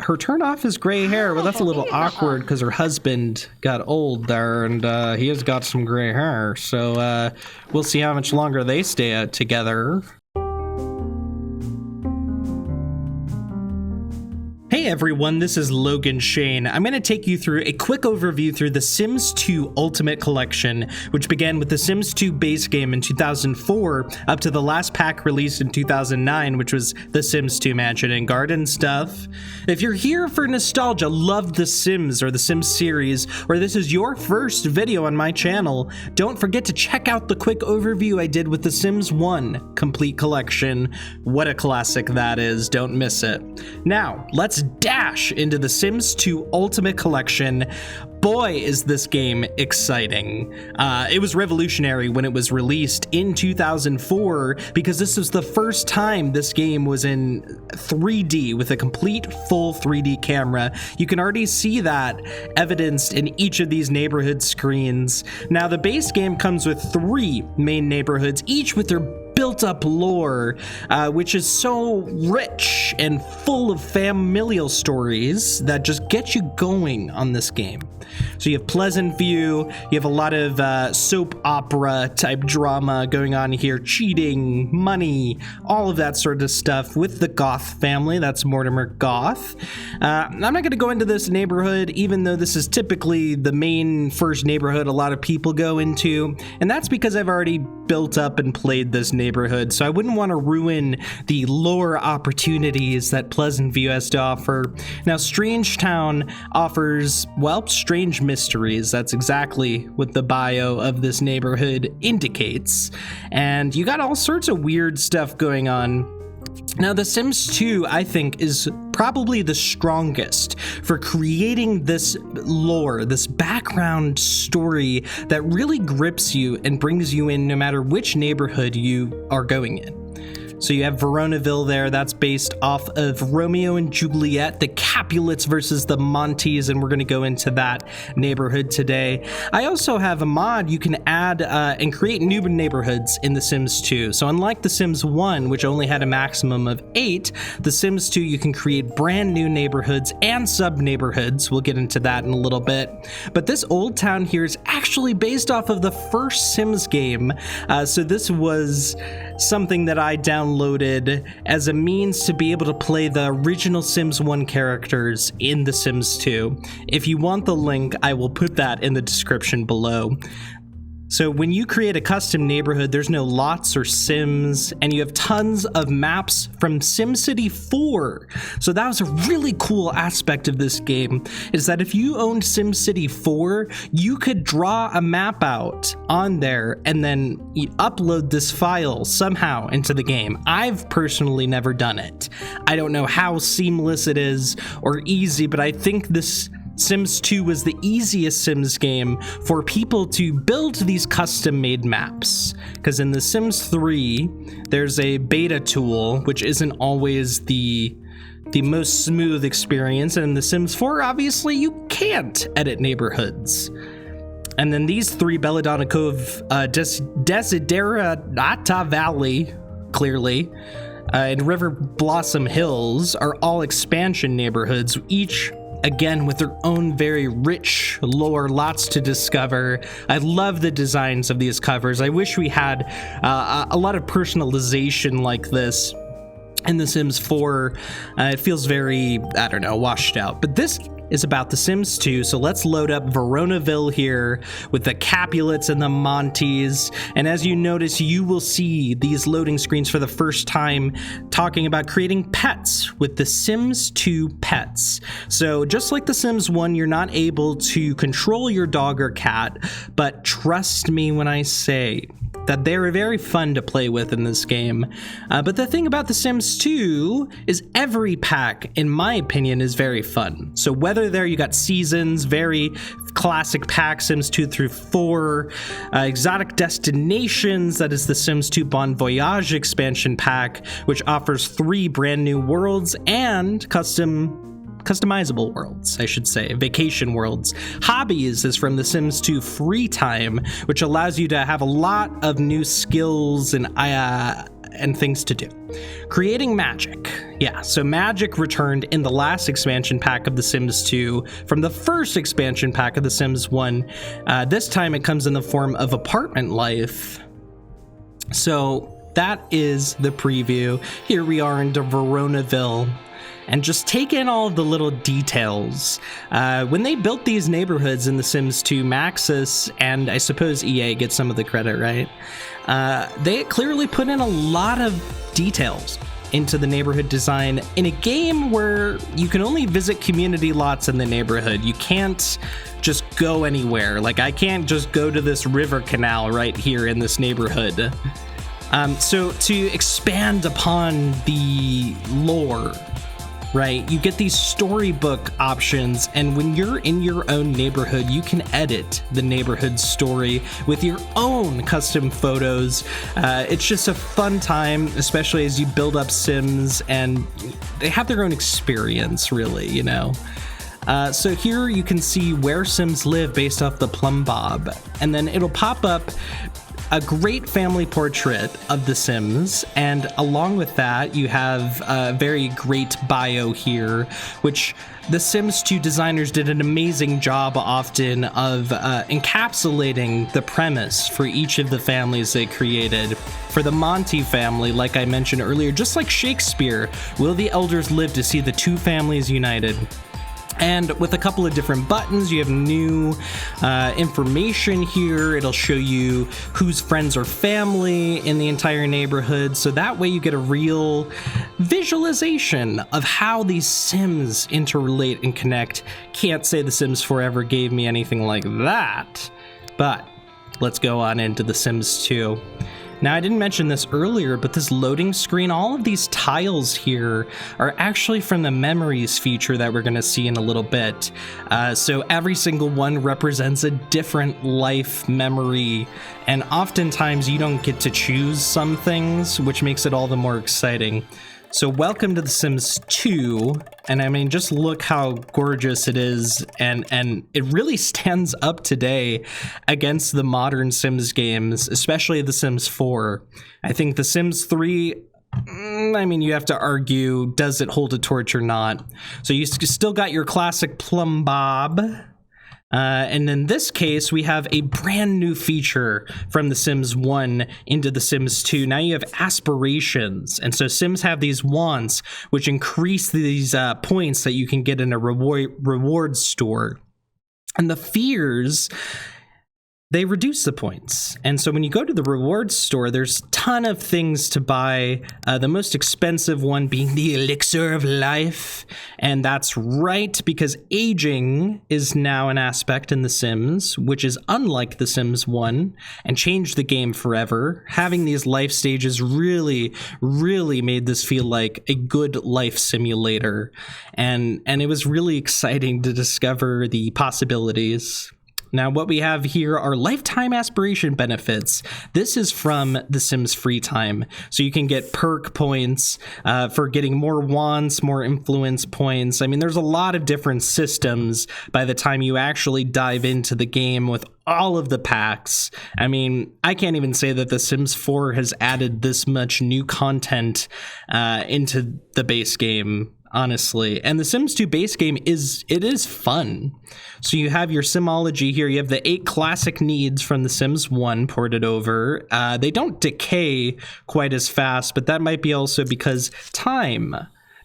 her turn off his gray hair. Well, that's a little awkward because her husband got old there, and he has got some gray hair. So we'll see how much longer they stay together. Hey everyone, this is Logan Shane. I'm going to take you through a quick overview through The Sims 2 Ultimate Collection, which began with The Sims 2 base game in 2004 up to the last pack released in 2009, which was The Sims 2 Mansion and Garden stuff. If you're here for nostalgia, love The Sims or The Sims series, or this is your first video on my channel, don't forget to check out the quick overview I did with The Sims 1 Complete Collection. What a classic that is, don't miss it. Now, let's dash into The Sims 2 Ultimate Collection. Boy, is this game exciting. It was revolutionary when it was released in 2004 because this was the first time this game was in 3D with a complete full 3D camera. You can already see that evidenced in each of these neighborhood screens. Now, the base game comes with 3 main neighborhoods, each with their built-up lore, which is so rich and full of familial stories that just get you going on this game. So you have Pleasant View, you have a lot of soap opera type drama going on here, cheating, money, all of that sort of stuff with the Goth family. That's Mortimer Goth. I'm not going to go into this neighborhood, even though this is typically the main first neighborhood a lot of people go into, and that's because I've already built up and played this neighborhood, so I wouldn't want to ruin the lore opportunities that Pleasant View has to offer. Now, Strangetown offers, well, strange mysteries. That's exactly what the bio of this neighborhood indicates. And you got all sorts of weird stuff going on. Now, The Sims 2, I think, is probably the strongest for creating this lore, this background story that really grips you and brings you in no matter which neighborhood you are going in. So you have Veronaville there. That's based off of Romeo and Juliet, the Capulets versus the Montes, and we're going to go into that neighborhood today. I also have a mod you can add and create new neighborhoods in The Sims 2. So unlike The Sims 1, which only had a maximum of 8, The Sims 2 you can create brand new neighborhoods and sub-neighborhoods. We'll get into that in a little bit. But this old town here is actually based off of the first Sims game. So this was something that I downloaded as a means to be able to play the original Sims 1 characters in The Sims 2. If you want the link, I will put that in the description below. So when you create a custom neighborhood, there's no lots or sims, and you have tons of maps from SimCity 4. So that was a really cool aspect of this game, is that if you owned SimCity 4, you could draw a map out on there and then upload this file somehow into the game. I've personally never done it. I don't know how seamless it is or easy, but I think this Sims 2 was the easiest Sims game for people to build these custom-made maps. Because in The Sims 3, there's a beta tool, which isn't always the most smooth experience. And in The Sims 4, obviously, you can't edit neighborhoods. And then these 3, Belladonna Cove, Desiderata Valley, clearly, and River Blossom Hills are all expansion neighborhoods, each again with their own very rich lore, lots to discover. I love the designs of these covers. I wish we had a lot of personalization like this in The Sims 4. It feels very, I don't know, washed out. But this is about The Sims 2, so let's load up Veronaville here with the Capulets and the Montes. And as you notice, you will see these loading screens for the first time talking about creating pets with The Sims 2 pets. So just like The Sims 1, you're not able to control your dog or cat, but trust me when I say that they're very fun to play with in this game. But the thing about The Sims 2 is every pack, in my opinion, is very fun. So whether there you got seasons, very classic pack, Sims 2 through 4, exotic destinations, that is the Sims 2 Bon Voyage expansion pack, which offers 3 brand new worlds and customizable worlds, I should say, vacation worlds. Hobbies is from The Sims 2 Free Time, which allows you to have a lot of new skills and and things to do. Creating magic. Yeah, so magic returned in the last expansion pack of The Sims 2 from the first expansion pack of The Sims 1. This time it comes in the form of apartment life. So that is the preview. Here we are in Veronaville. And just take in all of the little details. When they built these neighborhoods in The Sims 2, Maxis, and I suppose EA gets some of the credit, right? They clearly put in a lot of details into the neighborhood design in a game where you can only visit community lots in the neighborhood. You can't just go anywhere. Like, I can't just go to this river canal right here in this neighborhood. So to expand upon the lore, right, you get these storybook options, and when you're in your own neighborhood, you can edit the neighborhood story with your own custom photos. It's just a fun time, especially as you build up Sims, and they have their own experience, really, you know. So here you can see where Sims live based off the plumb bob, and then it'll pop up a great family portrait of the Sims, and along with that you have a very great bio here, which the Sims 2 designers did an amazing job often of encapsulating the premise for each of the families they created. For the Monty family, like I mentioned earlier, just like Shakespeare, will the elders live to see the two families united? And with a couple of different buttons, you have new information here. It'll show you whose friends or family in the entire neighborhood. So that way you get a real visualization of how these Sims interrelate and connect. Can't say The Sims 4 ever gave me anything like that, but let's go on into The Sims 2. Now, I didn't mention this earlier, but this loading screen, all of these tiles here are actually from the memories feature that we're going to see in a little bit. So every single one represents a different life memory, and oftentimes you don't get to choose some things, which makes it all the more exciting. So welcome to The Sims 2, and I mean, just look how gorgeous it is, and it really stands up today against the modern Sims games, especially The Sims 4. I think The Sims 3, I mean, you have to argue, does it hold a torch or not? So you still got your classic plumb bob. And in this case, we have a brand new feature from The Sims 1 into The Sims 2. Now you have aspirations. And so Sims have these wants, which increase these points that you can get in a reward store. And the fears, they reduce the points. And so when you go to the rewards store, there's a ton of things to buy. The most expensive one being the elixir of life. And that's right, because aging is now an aspect in The Sims, which is unlike The Sims 1 and changed the game forever. Having these life stages really, really made this feel like a good life simulator. And it was really exciting to discover the possibilities. Now, what we have here are lifetime aspiration benefits. This is from The Sims Free Time. So you can get perk points for getting more wants, more influence points. I mean, there's a lot of different systems by the time you actually dive into the game with all of the packs. I mean, I can't even say that The Sims 4 has added this much new content into the base game, honestly. And The Sims 2 base game is fun. So you have your Simology here. You have the 8 classic needs from The Sims 1 ported over. They don't decay quite as fast, but that might be also because time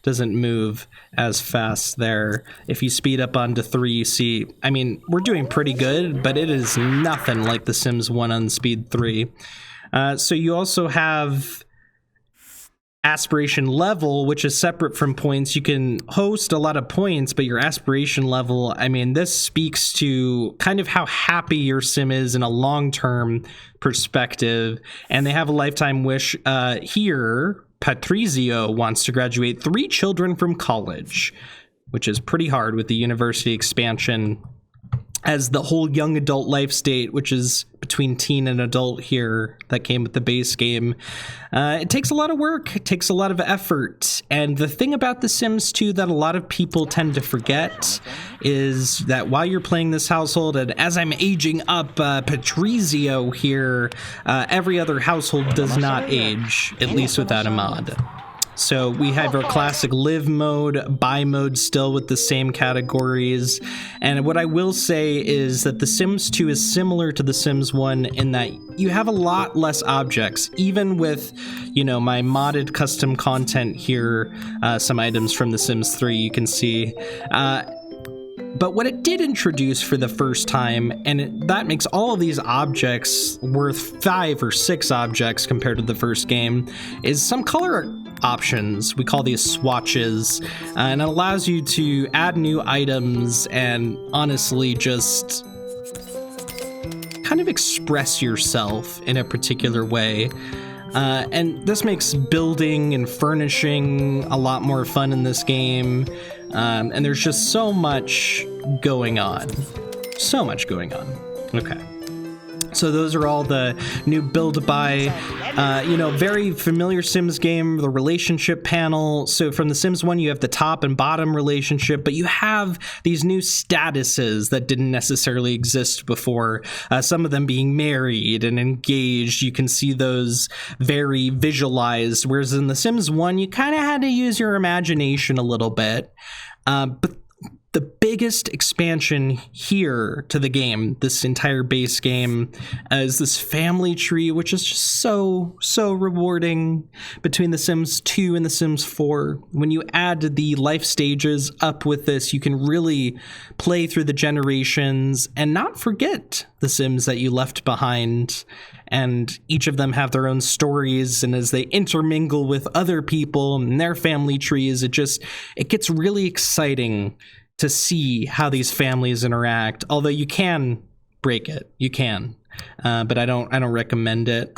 doesn't move as fast there. If you speed up onto 3, you see, I mean, we're doing pretty good, but it is nothing like The Sims 1 on speed 3. So you also have aspiration level, which is separate from points. You can host a lot of points, but your aspiration level, I mean, this speaks to kind of how happy your sim is in a long-term perspective. And they have a lifetime wish here. Patrizio wants to graduate 3 children from college, which is pretty hard with the university expansion. as the whole young adult life state, which is between teen and adult here, that came with the base game. It takes a lot of work, it takes a lot of effort, and the thing about The Sims 2 that a lot of people tend to forget is that while you're playing this household, and as I'm aging up Patrizio here, every other household does not age, at least without a mod. So we have our classic live mode, buy mode still with the same categories. And what I will say is that The Sims 2 is similar to The Sims 1 in that you have a lot less objects, even with, you know, my modded custom content here, some items from The Sims 3 you can see. But what it did introduce for the first time, and that makes all of these objects worth 5 or 6 objects compared to the first game, is some color options. We call these swatches, and it allows you to add new items and honestly just kind of express yourself in a particular way. And this makes building and furnishing a lot more fun in this game. And there's just so much going on. So much going on. Okay. So those are all the new build by, very familiar Sims game, the relationship panel. So from The Sims 1, you have the top and bottom relationship, but you have these new statuses that didn't necessarily exist before. Some of them being married and engaged. You can see those very visualized, whereas in The Sims 1, you kind of had to use your imagination a little bit. But the biggest expansion here to the game, this entire base game, is this family tree, which is just so rewarding between The Sims 2 and The Sims 4. When you add the life stages up with this, you can really play through the generations and not forget the Sims that you left behind. And each of them have their own stories, and as they intermingle with other people and their family trees, it gets really exciting to see how these families interact. Although you can break it, but I don't recommend it.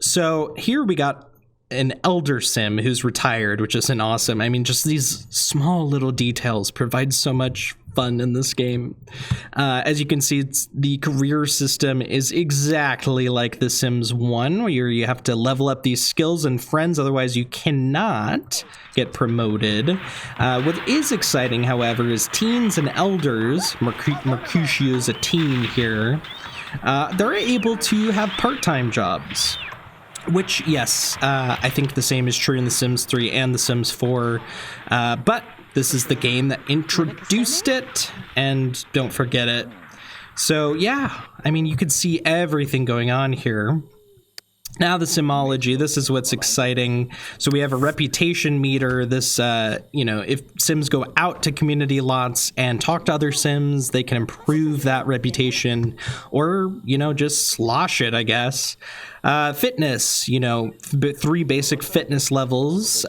So here we got an elder sim who's retired, which isn't awesome. I mean, just these small little details provide so much fun in this game. As you can see, the career system is exactly like The Sims 1, where you have to level up these skills and friends, otherwise you cannot get promoted. What is exciting, however, is teens and elders. Mercutio is a teen here. They're able to have part-time jobs. Which, yes, I think the same is true in The Sims 3 and The Sims 4, but this is the game that introduced it, and don't forget it. So, yeah, I mean, you can see everything going on here. Now the Simology, this is what's exciting. So we have a reputation meter. This, if Sims go out to community lots and talk to other Sims, they can improve that reputation or, just slosh it, I guess. Fitness, 3 basic fitness levels,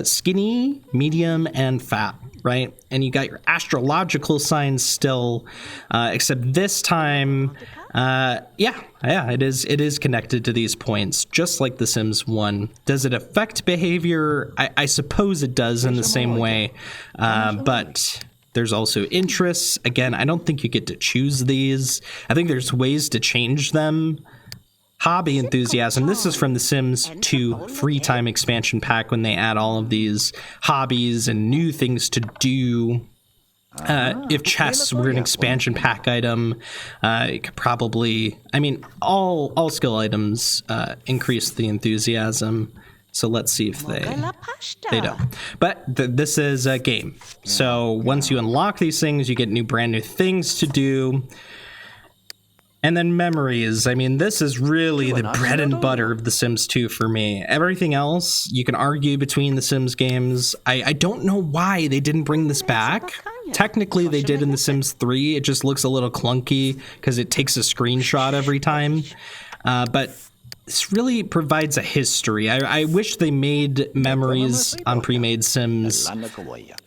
skinny, medium, and fat, right? And you got your astrological signs still, except this time, it is connected to these points, just like The Sims 1. Does it affect behavior? I suppose it does in the same way, but there's also interests. Again, I don't think you get to choose these. I think there's ways to change them. Hobby enthusiasm. This is from The Sims 2 free time expansion pack when they add all of these hobbies and new things to do. If chess were an expansion pack item, it could probably, all skill items increase the enthusiasm. So let's see if they don't. But this is a game. So once you unlock these things, you get brand new things to do. And then memories. This is really the bread and butter of The Sims 2 for me. Everything else, you can argue between the Sims games. I don't know why they didn't bring this back. Technically, they did in The Sims 3. It just looks a little clunky because it takes a screenshot every time. But this really provides a history. I wish they made memories on pre-made Sims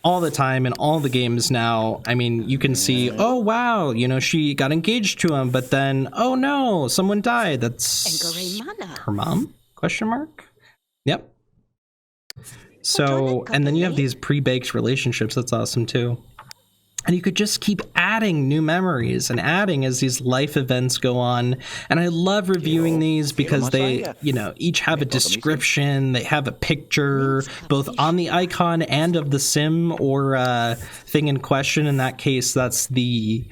all the time in all the games now. You can see, oh, wow, she got engaged to him, but then, oh, no, someone died. That's her mom? Question mark? Yep. So, and then you have these pre-baked relationships. That's awesome, too. And you could just keep adding new memories and adding as these life events go on. And I love reviewing these because they, you know, each have a description. They have a picture both on the icon and of the sim or thing in question. In that case, that's the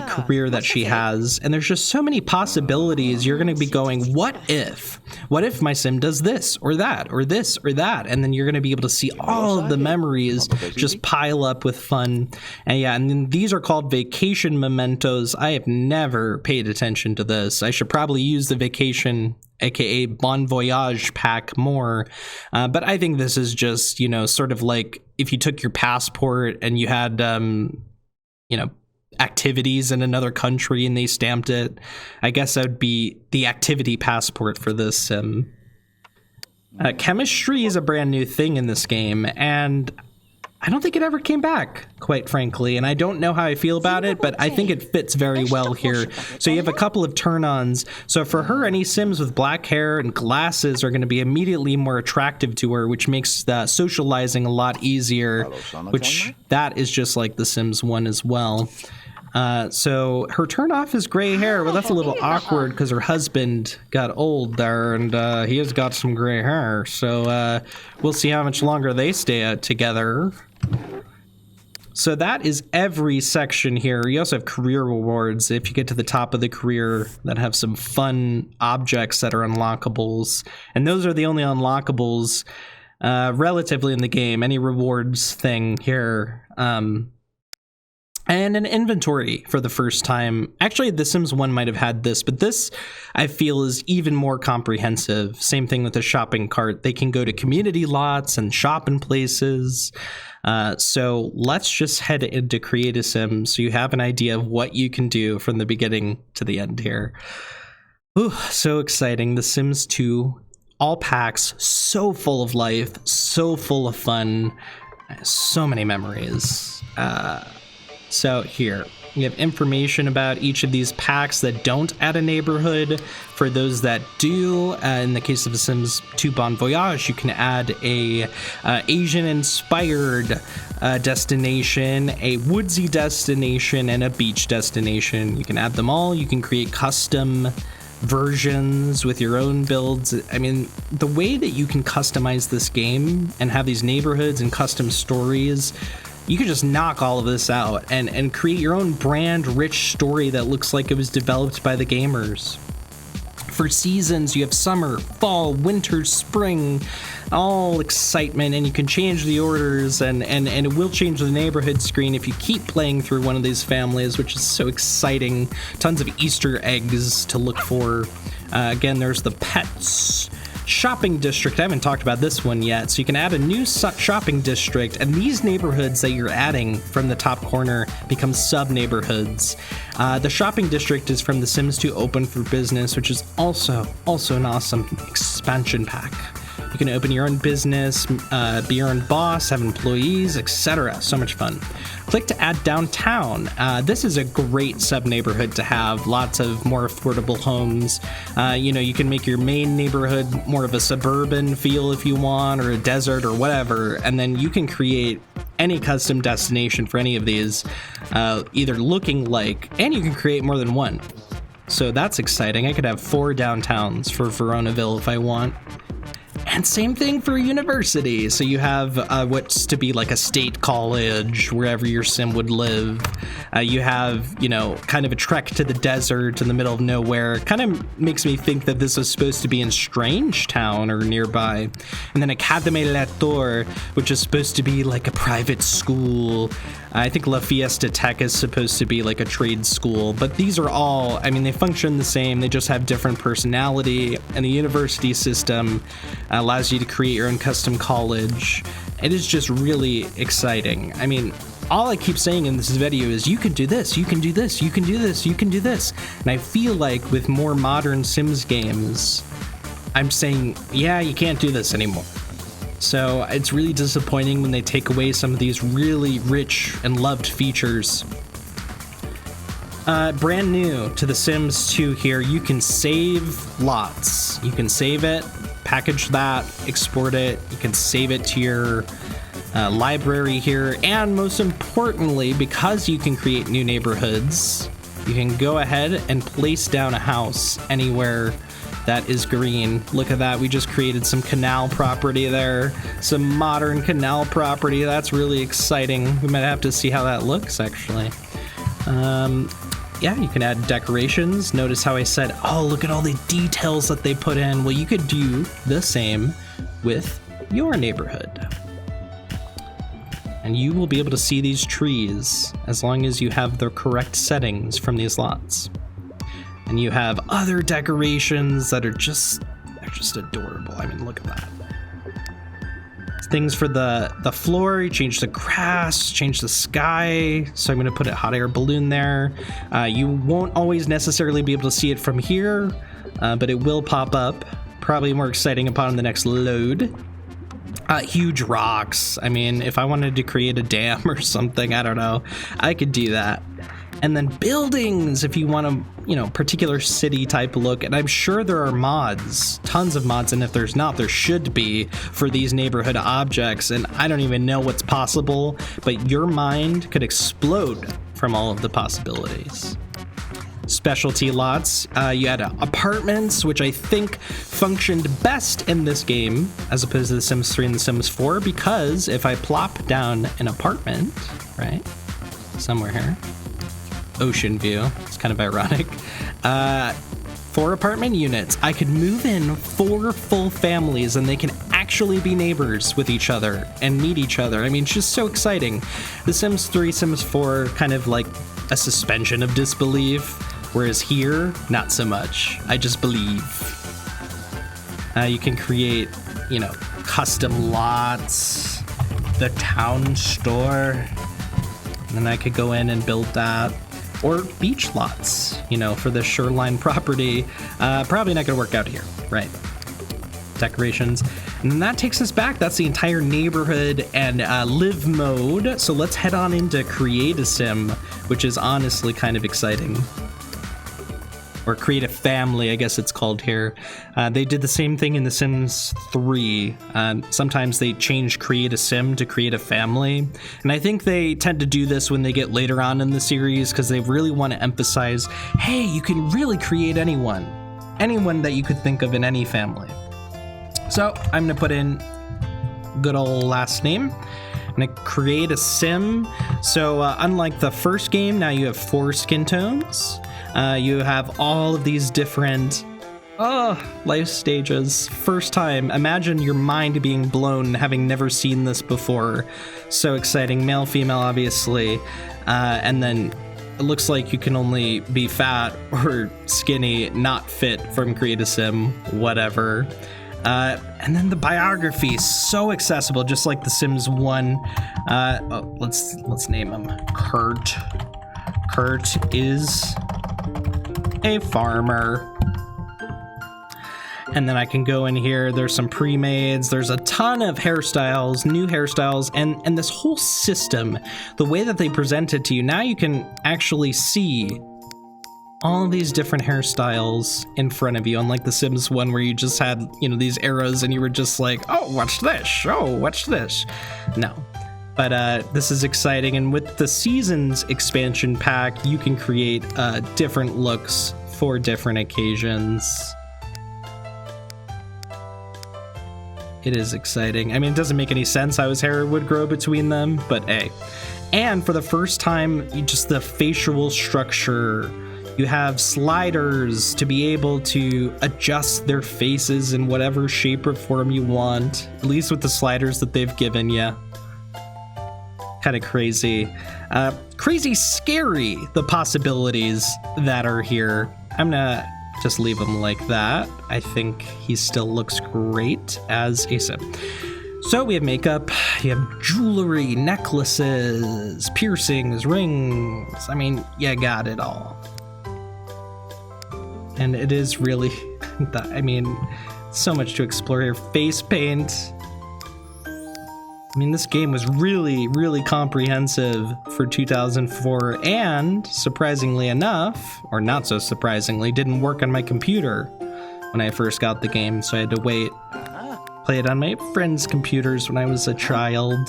career that she has. And there's just so many possibilities. You're going to be going, what if? What if my sim does this or that or this or that? And then you're going to be able to see all of the memories just pile up with fun. And yeah, and then these are called vacation mementos. I have never paid attention to this. I should probably use the vacation, aka Bon Voyage pack more. But I think this is just, you know, sort of like if you took your passport and you had, you know, activities in another country and they stamped it. I guess that would be the activity passport for this. Chemistry is a brand new thing in this game, and I don't think it ever came back, quite frankly, and I don't know how I feel about it, but I think it fits very well here. So you have a couple of turn-ons. So for her, any Sims with black hair and glasses are going to be immediately more attractive to her, which makes the socializing a lot easier, which that is just like The Sims 1 as well. So her turn-off is gray hair. Well, that's a little awkward because her husband got old there, and he has got some gray hair. So we'll see how much longer they stay together. So that is every section here. You also have career rewards if you get to the top of the career that have some fun objects that are unlockables. And those are the only unlockables relatively in the game. Any rewards thing here. And an inventory for the first time. Actually, The Sims 1 might have had this, but this, I feel, is even more comprehensive. Same thing with the shopping cart. They can go to community lots and shop in places. So let's just head into Create a Sim so you have an idea of what you can do from the beginning to the end here. Ooh, so exciting. The Sims 2, all packs, so full of life, so full of fun, so many memories. So here, we have information about each of these packs that don't add a neighborhood. For those that do, in the case of The Sims 2 Bon Voyage, you can add a Asian-inspired destination, a woodsy destination, and a beach destination. You can add them all. You can create custom versions with your own builds. I mean, the way that you can customize this game and have these neighborhoods and custom stories, you could just knock all of this out and create your own brand rich story that looks like it was developed by the gamers. For seasons, you have summer, fall, winter, spring, all excitement, and you can change the orders and it will change the neighborhood screen if you keep playing through one of these families, which is so exciting. Tons of Easter eggs to look for. Again, there's the pets. Shopping district, I haven't talked about this one yet, so you can add a new shopping district, and these neighborhoods that you're adding from the top corner become sub-neighborhoods. The shopping district is from The Sims 2 Open for Business, which is also an awesome expansion pack. You can open your own business, be your own boss, have employees, etc. So much fun. Click to add downtown. This is a great sub-neighborhood to have. Lots of more affordable homes. You know, you can make your main neighborhood more of a suburban feel if you want, or a desert or whatever, and then you can create any custom destination for any of these, either looking like, and you can create more than one. So that's exciting. I could have 4 downtowns for Veronaville if I want. And same thing for university. So you have what's to be like a state college wherever your sim would live. You have, you know, kind of a trek to the desert in the middle of nowhere. Kind of makes me think that this was supposed to be in Strange Town or nearby. And then Academy La Tour, which is supposed to be like a private school. I think La Fiesta Tech is supposed to be like a trade school. But these are all, I mean, they function the same. They just have different personality. And the university system allows you to create your own custom college. It is just really exciting. I mean, all I keep saying in this video is you can do this, you can do this, you can do this, you can do this. And I feel like with more modern Sims games, I'm saying, yeah, you can't do this anymore. So it's really disappointing when they take away some of these really rich and loved features. Brand new to The Sims 2 here, you can save lots. You can save it, package that, export it. You can save it to your library here, and most importantly, because you can create new neighborhoods, you can go ahead and place down a house anywhere that is green. Look at that. We just created some canal property there, some modern canal property. That's really exciting. We might have to see how that looks, actually. Yeah, you can add decorations. Notice how I said, oh, look at all the details that they put in. Well, you could do the same with your neighborhood. And you will be able to see these trees as long as you have the correct settings from these lots. And you have other decorations that are just adorable. I mean, look at that. Things for the floor, you change the grass, change the sky. So I'm going to put a hot air balloon there. You won't always necessarily be able to see it from here, but it will pop up. Probably more exciting upon the next load. Huge rocks. I mean, if I wanted to create a dam or something, I don't know, I could do that. And then buildings, if you want a, particular city type look. And I'm sure there are mods, tons of mods. And if there's not, there should be for these neighborhood objects. And I don't even know what's possible, but your mind could explode from all of the possibilities. Specialty lots, you had apartments, which I think functioned best in this game as opposed to The Sims 3 and The Sims 4, because if I plop down an apartment, right, somewhere here, ocean view, it's kind of ironic, 4 apartment units, I could move in 4 full families and they can actually be neighbors with each other and meet each other. I mean, it's just so exciting. The Sims 3, Sims 4, kind of like a suspension of disbelief, whereas here, not so much. I just believe. You can create, custom lots, the town store, and then I could go in and build that. Or beach lots, for the shoreline property. Probably not gonna work out here, right? Decorations. And that takes us back. That's the entire neighborhood and live mode. So let's head on into Create a Sim, which is honestly kind of exciting. Or Create a Family, I guess it's called here. They did the same thing in The Sims 3. Sometimes they change Create a Sim to Create a Family. And I think they tend to do this when they get later on in the series because they really want to emphasize, hey, you can really create anyone that you could think of in any family. So I'm going to put in good old last name. I'm going to create a sim. So unlike the first game, now you have 4 skin tones. You have all of these different life stages. First time, imagine your mind being blown having never seen this before. So exciting. Male, female, obviously. And then it looks like you can only be fat or skinny, not fit from Create a Sim, whatever. And then the biography, so accessible, just like The Sims 1. Let's name him Kurt. Kurt is a farmer. And then I can go in here. There's some pre-mades. There's a ton of hairstyles, new hairstyles, and this whole system, the way that they present it to you. Now you can actually see all of these different hairstyles in front of you, unlike The Sims 1 where you just had, these arrows and you were just like, oh, watch this. Oh, watch this. No. But this is exciting. And with the Seasons expansion pack, you can create different looks for different occasions. It is exciting. I mean, it doesn't make any sense how his hair would grow between them, but hey. And for the first time, just the facial structure. You have sliders to be able to adjust their faces in whatever shape or form you want, at least with the sliders that they've given you. Kind of crazy. Crazy scary, the possibilities that are here. I'm gonna just leave him like that. I think he still looks great as a sim. So we have makeup, you have jewelry, necklaces, piercings, rings. I mean, you got it all. And it is really, so much to explore here. Face paint. I mean, this game was really, really comprehensive for 2004, and surprisingly enough, or not so surprisingly, didn't work on my computer when I first got the game, so I had to wait. played on my friends' computers when I was a child.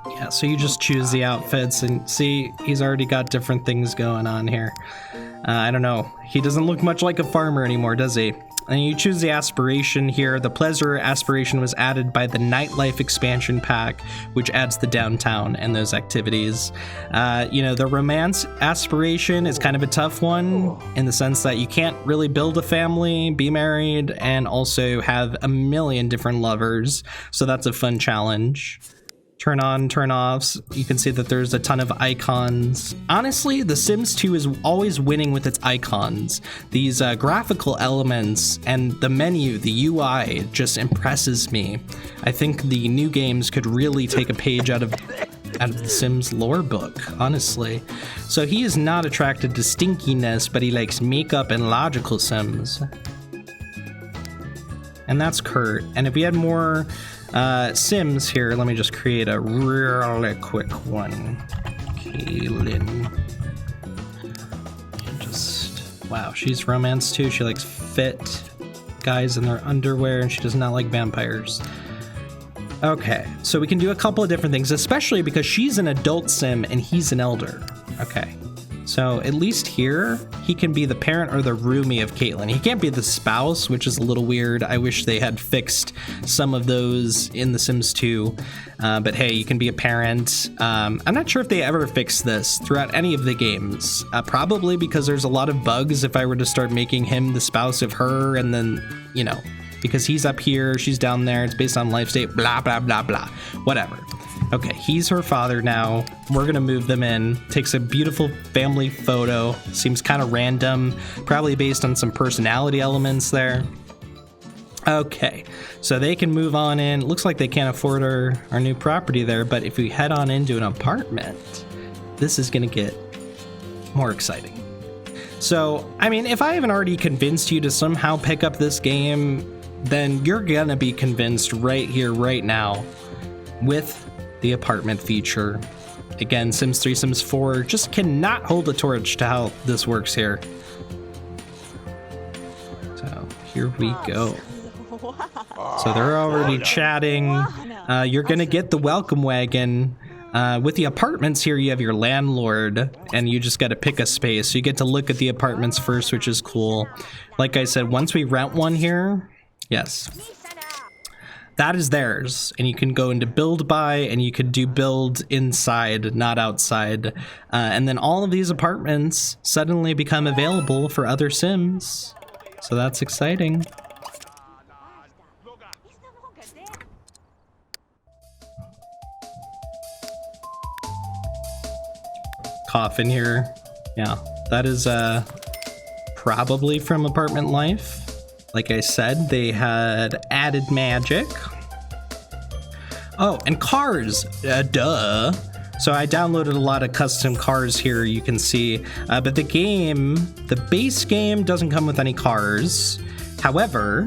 Yeah, so you just choose the outfits and see, he's already got different things going on here. I don't know. He doesn't look much like a farmer anymore, does he? And you choose the aspiration here. The pleasure aspiration was added by the nightlife expansion pack, which adds the downtown and those activities. You know, the romance aspiration is kind of a tough one in the sense that you can't really build a family, be married, and also have a million different lovers. So that's a fun challenge. Turn on, turn offs. You can see that there's a ton of icons. Honestly, The Sims 2 is always winning with its icons. These graphical elements and the menu, the UI, just impresses me. I think the new games could really take a page out of the Sims lore book, honestly. So he is not attracted to stinkiness, but he likes makeup and logical Sims. And that's Kurt. And if we had more Sims here, let me just create a really quick one. Kaylin. Just, wow, she's romance too. She likes fit guys in their underwear, and she does not like vampires. Okay, so we can do a couple of different things, especially because she's an adult Sim and he's an elder. Okay. So at least here, he can be the parent or the roomie of Caitlin. He can't be the spouse, which is a little weird. I wish they had fixed some of those in The Sims 2. But hey, you can be a parent. I'm not sure if they ever fixed this throughout any of the games. Probably because there's a lot of bugs if I were to start making him the spouse of her, and then, you know, because he's up here, she's down there, it's based on life state, blah, blah, blah, blah, whatever. Okay, he's her father now. We're gonna move them in. Takes a beautiful family photo. Seems kind of random, probably based on some personality elements there. Okay, so they can move on in. Looks like they can't afford our new property there, but if we head on into an apartment, this is gonna get more exciting. So, I mean, if I haven't already convinced you to somehow pick up this game, then you're gonna be convinced right here, right now, with the apartment feature. Again, Sims 3, Sims 4 just cannot hold a torch to how this works here. So here we go. So they're already chatting. You're gonna get the welcome wagon. With the apartments here, you have your landlord, and you just got to pick a space. So you get to look at the apartments first, which is cool. Like I said, once we rent one here, yes, that is theirs, and you can go into build by, and you could do build inside, not outside. And then all of these apartments suddenly become available for other Sims. So that's exciting. Coffin here. Yeah, that is probably from Apartment Life. Like I said, they had added magic. Oh, and cars. Duh. So I downloaded a lot of custom cars here, you can see. But the game, the base game, doesn't come with any cars. However,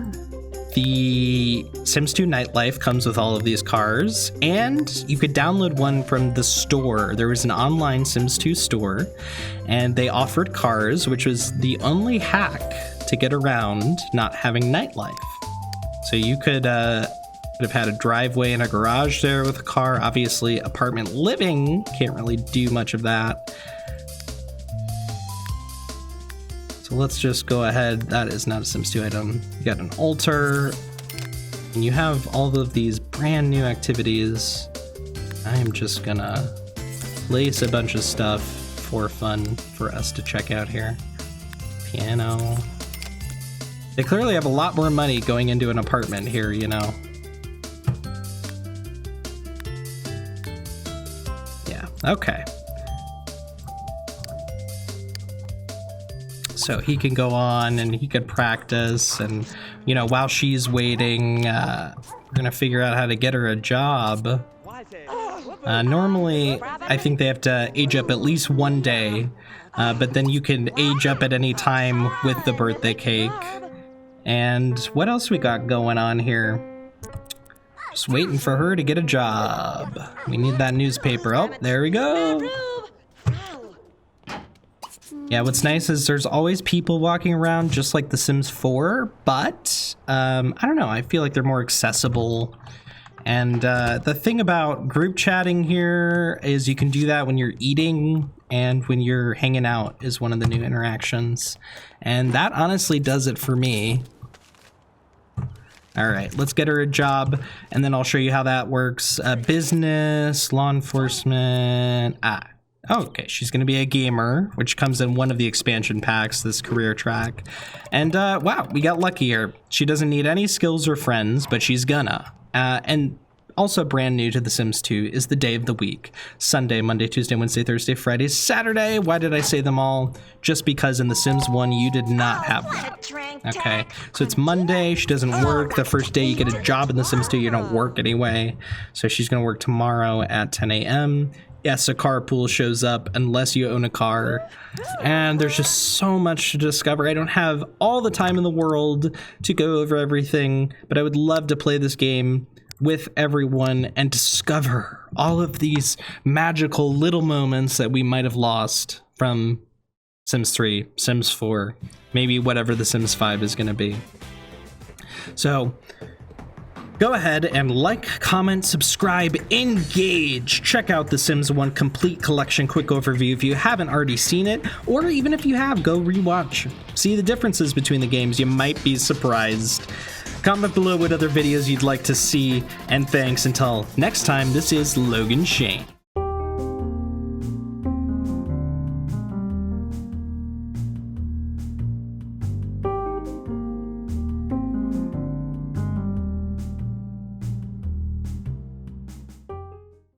the Sims 2 Nightlife comes with all of these cars, and you could download one from the store. There was an online Sims 2 store, and they offered cars, which was the only hack to get around not having nightlife. So you could have had a driveway and a garage there with a car. Obviously, apartment living can't really do much of that. So let's just go ahead. That is not a Sims 2 item. You got an altar, and you have all of these brand new activities. I am just gonna place a bunch of stuff for fun for us to check out here. Piano. They clearly have a lot more money going into an apartment here, you know. Yeah, okay. So he can go on and he could practice, and, you know, while she's waiting, we're gonna figure out how to get her a job. Normally, I think they have to age up at least one day, but then you can age up at any time with the birthday cake. And what else we got going on here? Just waiting for her to get a job. We need that newspaper. Oh, there we go. Yeah, what's nice is there's always people walking around just like The Sims 4, but I don't know, I feel like they're more accessible. And the thing about group chatting here is you can do that when you're eating and when you're hanging out is one of the new interactions. And that honestly does it for me. All right, let's get her a job, and then I'll show you how that works. Business, law enforcement, okay, she's gonna be a gamer, which comes in one of the expansion packs, this career track. And wow, we got lucky here. She doesn't need any skills or friends, but she's gonna. And also brand new to The Sims 2 is the day of the week. Sunday, Monday, Tuesday, Wednesday, Thursday, Friday, Saturday. Why did I say them all? Just because in The Sims 1, you did not have that. Okay, so it's Monday, she doesn't work. The first day you get a job in The Sims 2, you don't work anyway. So she's gonna work tomorrow at 10 a.m. Yes, a carpool shows up unless you own a car. And there's just so much to discover. I don't have all the time in the world to go over everything, but I would love to play this game with everyone and discover all of these magical little moments that we might have lost from Sims 3, Sims 4, maybe whatever the Sims 5 is going to be. So go ahead and like, comment, subscribe, engage. Check out the Sims 1 Complete Collection quick overview if you haven't already seen it, or even if you have, go rewatch. See the differences between the games, you might be surprised. Comment below what other videos you'd like to see, and thanks until next time, this is Logan Shane.